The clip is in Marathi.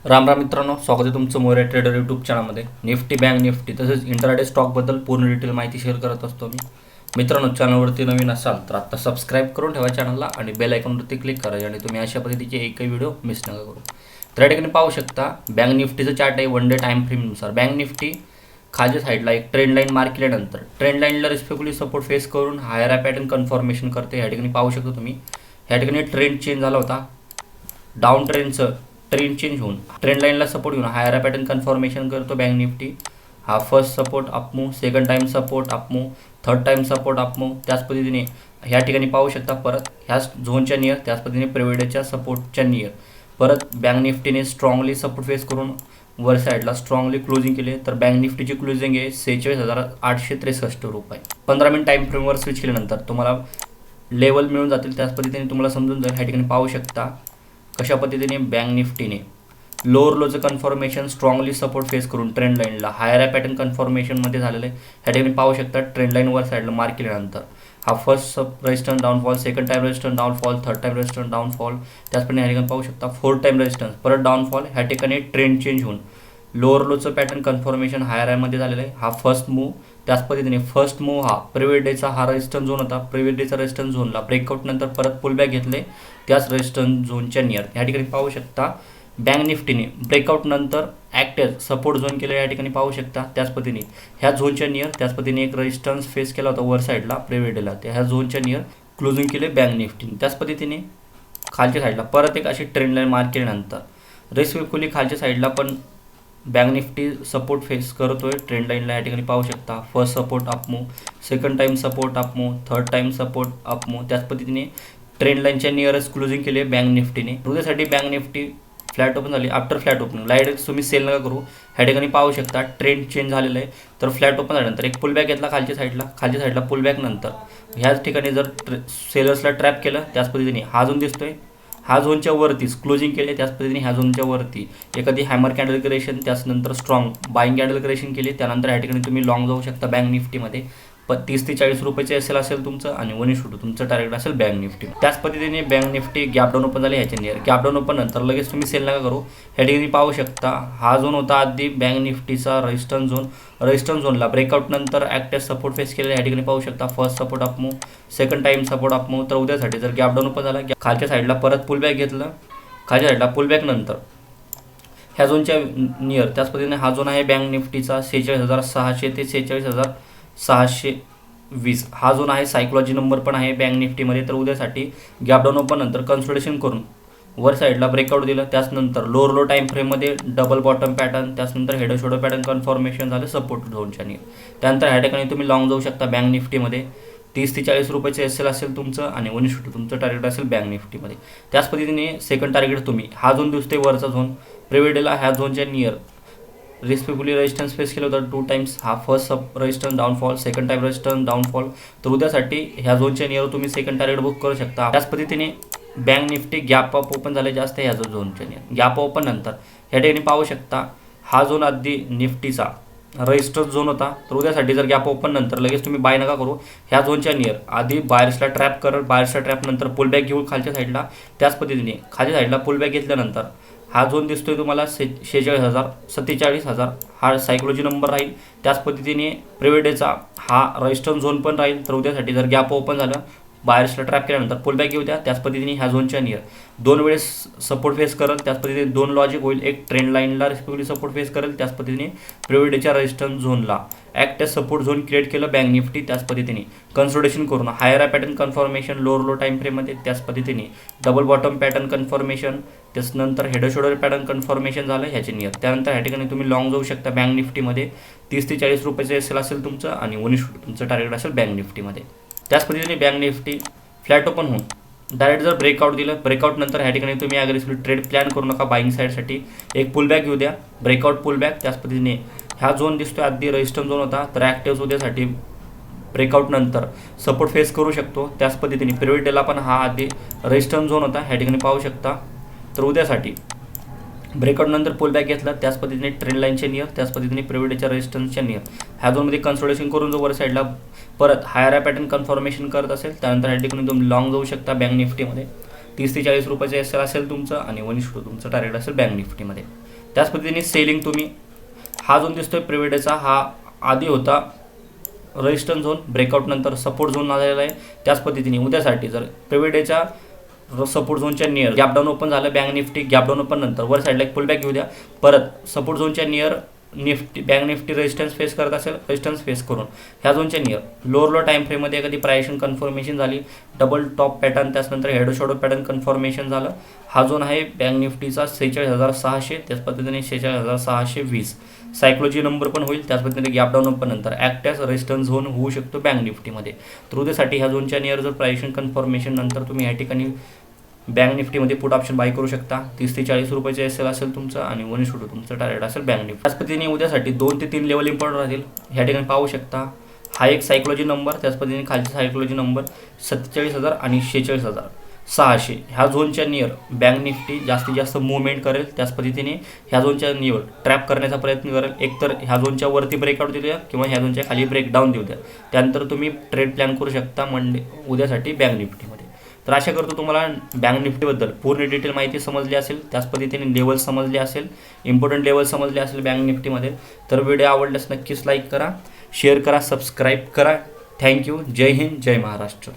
राम राम मित्रांनो, स्वागत आहे तुमचं मोरे ट्रेडर यूट्यूब चॅनलमध्ये. निफ्टी, बँक निफ्टी तसेच इंटरडे स्टॉकबद्दल पूर्ण डिटेल माहिती शेअर करत असतो मी. मित्रांनो, चॅनलवरती नवीन असाल तर आता सबस्क्राईब करून ठेवा चॅनलला आणि बेल आयकॉनवरती क्लिक करा आणि तुम्ही अशा पद्धतीचे एकही व्हिडिओ मिस नका करू. तर या ठिकाणी पाहू शकता बँक निफ्टीचं चार्ट आहे वन डे टाईम फ्रेमनुसार. बँक निफ्टी खालच्या साईडला एक ट्रेंड लाईन मार्क केल्यानंतर ट्रेंड लाईनला रिस्पेक्टफुली सपोर्ट फेस करून हायर पॅटर्न कन्फर्मेशन करते. या ठिकाणी पाहू शकता तुम्ही, या ठिकाणी ट्रेंड चेंज झाला होता. डाऊन ट्रेंडचं ट्रेंड चेंज होऊन ट्रेंड लाईनला सपोर्ट घेऊन हायर पॅटर्न कन्फर्मेशन करतो बँक निफ्टी. हा first support up move, second time support up move, third time support up move. त्याच पद्धतीने ह्या ठिकाणी पाहू शकता परत ह्याच झोनच्या नियर, त्याच पद्धतीने प्रिव्हिडेच्या सपोर्टच्या नियर परत बँक निफ्टीने स्ट्रॉंगली सपोर्ट फेस करून वर साईडला स्ट्रॉंगली क्लोजिंग केले. तर बँक निफ्टीची क्लोजिंग आहे 46,863 रुपये. 15 मिनिट टाईम फ्रेमवर स्विच केल्यानंतर तुम्हाला लेवल मिळून जातील. त्याच पद्धतीने तुम्हाला समजून जाईल. ह्या ठिकाणी पाहू शकता कशा पद्धतीने बँक निफ्टीने लोअर लोचं कन्फर्मेशन स्ट्रॉंगली सपोर्ट फेस करून ट्रेंड लाईनला हायर पॅटर्न कन्फर्मेशनमध्ये झालेलं आहे. ह्या ठिकाणी पाहू शकता ट्रेंड लाईनवर साईडला मार्क केल्यानंतर हा first resistance downfall, second time resistance downfall, third time resistance downfall. त्याचप्रमाणे ह्या ठिकाणी पाहू शकता फोर्थ टाईम रेजिस्टन्स परत डाऊनफॉल. ह्या ठिकाणी ट्रेंड चेंज होऊन लोअर लोचं पॅटर्न कन्फर्मेशन हायर आयमध्ये झालेलं आहे. हा फर्स्ट मूव. त्याच पद्धतीने फर्स्ट मूव हा प्रिव्हियस डेचा हा रेजिस्टन्स झोन होता. प्रिव्हियस डेचा रेजिस्टन्स झोनला ब्रेकआउट नंतर परत पुलबॅक घेतले त्याच रेजिस्टन्स झोनच्या नियर. ह्या ठिकाणी पाहू शकता बँक निफ्टीने ब्रेकआउट नंतर ॲक्टेज सपोर्ट झोन केलं. या ठिकाणी पाहू शकता त्याच पद्धतीने ह्या झोनच्या नियर, त्याच पद्धतीने एक रेजिस्टन्स फेस केला होता वर साईडला प्रिव्हियस डेला, त्या ह्या झोनच्या नियर क्लोजिंग केले बँक निफ्टीने. त्याच पद्धतीने खालच्या साईडला परत एक अशी ट्रेंड लाईन मार्क केल्यानंतर रिस्कफुली खालच्या साईडला पण बँक निफ्टी सपोर्ट फेस करतोय ट्रेंड लाईनला. या ठिकाणी पाहू शकता first support up move, second time support up move, third time support up move. त्याच पद्धतीने ट्रेंड लाईनच्या नियरच क्लोजिंग केली बँक निफ्टीने. उद्यासाठी बँक निफ्टी फ्लॅट ओपन झाली. आफ्टर फ्लॅट ओपनिंग लाईट तुम्ही सेल नका करू. ह्या ठिकाणी पाहू शकता ट्रेंड चेंज झालेलं आहे. तर फ्लॅट ओपन झाल्यानंतर एक पुलबॅक घेतला खालच्या साईडला पुलबॅक नंतर ह्याच ठिकाणी जर सेलर्सला ट्रॅप केलं. त्याच पद्धतीने हा झोन दिसतोय, हा झोनच्या वरतीच क्लोजिंग केले. त्याच पद्धतीने ह्या झोनच्या वरती एखादी हॅमर कॅन्डल क्रिएशन, त्याचनंतर स्ट्रॉंग बाईंग कॅन्डल क्रिएशन केली. त्यानंतर ह्या ठिकाणी तुम्ही लॉंग जाऊ शकता बँक निफ्टीमध्ये. 30 ते 40 रुपयाचे एस एल असेल तुमचं आणि 1:2 तुमचं टार्गेट असेल बँक निफ्टी. त्याच पद्धतीने bank Nifty gap down open झाले ह्याच्या नियर. गॅप डाऊन ओपन नंतर लगेच तुम्ही सेल नका करू. ह्या ठिकाणी पाहू शकता हा झोन होता आधी बँक निफ्टीचा रेजिस्टन्स झोन. रेजिस्टन्स झोनला ब्रेकआउट नंतर ॲक्टेज सपोर्ट फेस केलेला. ह्या ठिकाणी पाहू शकता first support up move, second time support up move. तर उद्यासाठी जर गॅप डाऊन ओपन झाला, खालच्या साईडला परत पुलबॅक घेतलं. खालच्या साईडला पुलबॅक नंतर ह्या झोनच्या नियर, त्याच पद्धतीने हा झोन आहे बँक निफ्टीचा 46,600 ते 46,620. हा झोन आहे. सायकोलॉजी नंबर पण आहे बँक निफ्टीमध्ये. तर उद्यासाठी गॅप डाऊन ओपन नंतर कन्सोलिडेशन करून वर साईडला ब्रेकआउट दिलं. त्याचनंतर लोअर लो टाईम फ्रेममध्ये डबल बॉटम पॅटर्न, त्याचनंतर हेड शोल्डर पॅटर्न कन्फर्मेशन झालं सपोर्ट झोनच्या नियर. त्यानंतर ह्या ठिकाणी तुम्ही लॉंग जाऊ शकता बँक निफ्टीमध्ये. 30 ते 40 रुपयाचे एस एल असेल तुमचं आणि 1:2 तुमचं टार्गेट असेल बँक निफ्टीमध्ये. त्याच पद्धतीने सेकंड टार्गेट तुम्ही हा झोन दिसतोय वरचा झोन प्रिव्हियस डेला, ह्या झोनच्या नियर रिस्पेक्टफुली रेजिस्टन्स फेस केलं होतं 2 टाईम्स. हा first resistance downfall, second time resistance downfall. तर उद्यासाठी ह्या झोनच्या नियर तुम्ही सेकंड टार्गेट बुक करू शकता. त्याच पद्धतीने bank Nifty gap up open झाले जास्त ह्या झोनच्या नियर. गॅप ओपन नंतर ह्या ठिकाणी पाहू शकता हा झोन आधी निफ्टीचा रेजिस्टन्स झोन होता. तर उद्यासाठी जर गॅप ओपन नंतर लगेच तुम्ही बाय नका करू. ह्या झोनच्या नियर आधी बायर्सला ट्रॅप करत, बायर्सला ट्रॅप नंतर पुलबॅक घेऊ खालच्या साईडला. त्याच पद्धतीने खालच्या साईडला पुलबॅक घेतल्यानंतर हा झोन दिसतोय तुम्हाला 46,000 हा सायकोलॉजी नंबर राहील. त्याच पद्धतीने प्रिव्हियस डेचा हा रेजिस्टन्स झोन पण राहील. तर उद्यासाठी जर गॅप ओपन झालं, बायर्सला ट्रॅप केल्यानंतर पुलबॅक घेऊ द्या. त्याच पद्धतीने ह्या झोनच्या नियर 2 वेळेस सपोर्ट फेस करेल. त्याच पद्धतीने 2 लॉजिक होईल. एक ट्रेंड लाईनला रिस्पेक्टफुली सपोर्ट फेस करेल. त्याच पद्धतीने प्रिव्हियस डेच्या रेजिस्टन्स झोनला act as support zone create केलं बँक निफ्टी. त्याच पद्धतीने कन्सोलिडेशन करून higher pattern confirmation lower low time फ्रेममध्ये. त्याच पद्धतीने डबल बॉटम पॅटर्न कन्फर्मेशन, त्याचनंतर हेड शोल्डर पॅटर्न कन्फर्मेशन झालं ह्याच्या नियर. त्यानंतर ह्या ठिकाणी तुम्ही लॉंग जाऊ शकता बँक निफ्टीमध्ये. 30 ते 40 रुपयाचे एस एल असेल तुमचं आणि 1:2 तुमचं टार्गेट असेल बँक निफ्टीमध्ये. त्याच पद्धतीने बँक निफ्टी फ्लॅट ओपन होऊन डायरेक्ट जर ब्रेकआउट दिलं, ब्रेकआउट नंतर ह्या ठिकाणी तुम्ही अग्रेसिव्हली ट्रेड प्लॅन करू नका. बाईंग साईडसाठी एक पुलबॅक घेऊ द्या, ब्रेकआउट पुलबॅक. त्याच पद्धतीने ह्या झोन दिसतोय आधी रेजिस्टन्स झोन होता. तर ॲक्टिव्ह उद्यासाठी ब्रेकआउट नंतर सपोर्ट फेस करू शकतो. त्याच पद्धतीने प्रिव्हियस डेला पण हा आधी रेजिस्टन्स झोन होता. ह्या ठिकाणी पाहू शकता. तर उद्यासाठी ब्रेकआउट नंतर पुलबॅक घेतला. त्याच पद्धतीने ट्रेंड लाईनच्या नियर, त्याच पद्धतीने प्रिव्हियस डेच्या रेजिस्टन्सच्या नियर ह्या झोनमध्ये कन्सोलिडेशन करून जो वर साईडला परत हायर पॅटर्न कन्फर्मेशन करत असेल, त्यानंतर ह्या ठिकाणी तुम्ही लॉंग जाऊ शकता बँक निफ्टीमध्ये. 30 ते 40 रुपयाचं एस एल असेल तुमचं आणि 1:2 तुमचं टार्गेट असेल बँक निफ्टीमध्ये. त्याच पद्धतीने सेलिंग तुम्ही हा झोन दिसतोय प्रिव्हिडेचा, हा आधी होता रेजिस्टन्स झोन, ब्रेकआउट नंतर सपोर्ट झोन आलेला आहे. त्याच पद्धतीने उद्यासाठी जर प्रिव्हिडेच्या सपोर्ट झोनच्या नियर गॅप डाऊन ओपन झालं bank Nifty, gap down open नंतर वर साईडला एक पुलबॅक घेऊ द्या, परत सपोर्ट झोनच्या near Nifty bank Nifty resistance face करत असेल, रेजिस्टन्स फेस करून ह्या झोनच्या नियर लोअर टाईम फ्रेममध्ये एखादी प्रायशन कन्फर्मेशन झाली, डबल टॉप पॅटर्न, त्याच्यानंतर हेड शॅडो पॅटर्न कन्फर्मेशन झालं, हा झोन आहे बँक निफ्टीचा 46,600, त्याच पद्धतीने 46,620 सायकोलॉजी नंबर पण होईल. त्याच पद्धतीने गॅप डाऊन ओपन नंतर ॲक्ट ॲज रेजिस्टन्स झोन होऊ शकतो बँक निफ्टीमध्ये. तर उद्यासाठी ह्या झोनच्या नियर जर प्रायशन कन्फर्मेशन नंतर तुम्ही या ठिकाणी बँक निफ्टीमध्ये पुट ऑप्शन बाय करू शकता. 30 ते 40 रुपयाचे एस एल असेल तुमचं आणि 1:2 तुमचं टार्गेट असेल बँक निफ्टी. त्याच पद्धतीने उद्यासाठी 2 ते 3 लेवल इम्पॉर्टंट राहतील. ह्या ठिकाणी पाहू शकता हा एक सायकोलॉजी नंबर, त्याच पद्धतीने खालची सायकोलॉजी नंबर 47,000 आणि 46,600 ह्या झोनच्या नियर बँक निफ्टी जास्तीत जास्त मुवमेंट करेल. त्याच पद्धतीने ह्या झोनच्या नियर ट्रॅप करण्याचा प्रयत्न करेल. एकतर ह्या झोनच्या वरती ब्रेकआउट देऊ द्या किंवा ह्या झोनच्या खाली ब्रेकडाऊन देऊ द्या, त्यानंतर तुम्ही ट्रेड प्लॅन करू शकता उद्यासाठी बँक निफ्टीमध्ये. तर आशा करतो तुम्हाला बँक निफ्टीबद्दल पूर्ण डिटेल माहिती समजली असेल, त्याच पद्धतीने लेवल समजले असेल, इम्पॉर्टंट लेवल समजले असेल बँक निफ्टीमध्ये. तर व्हिडिओ आवडल्यास नक्कीच लाईक करा, शेअर करा, सबस्क्राईब करा. थँक्यू. जय हिंद, जय महाराष्ट्र.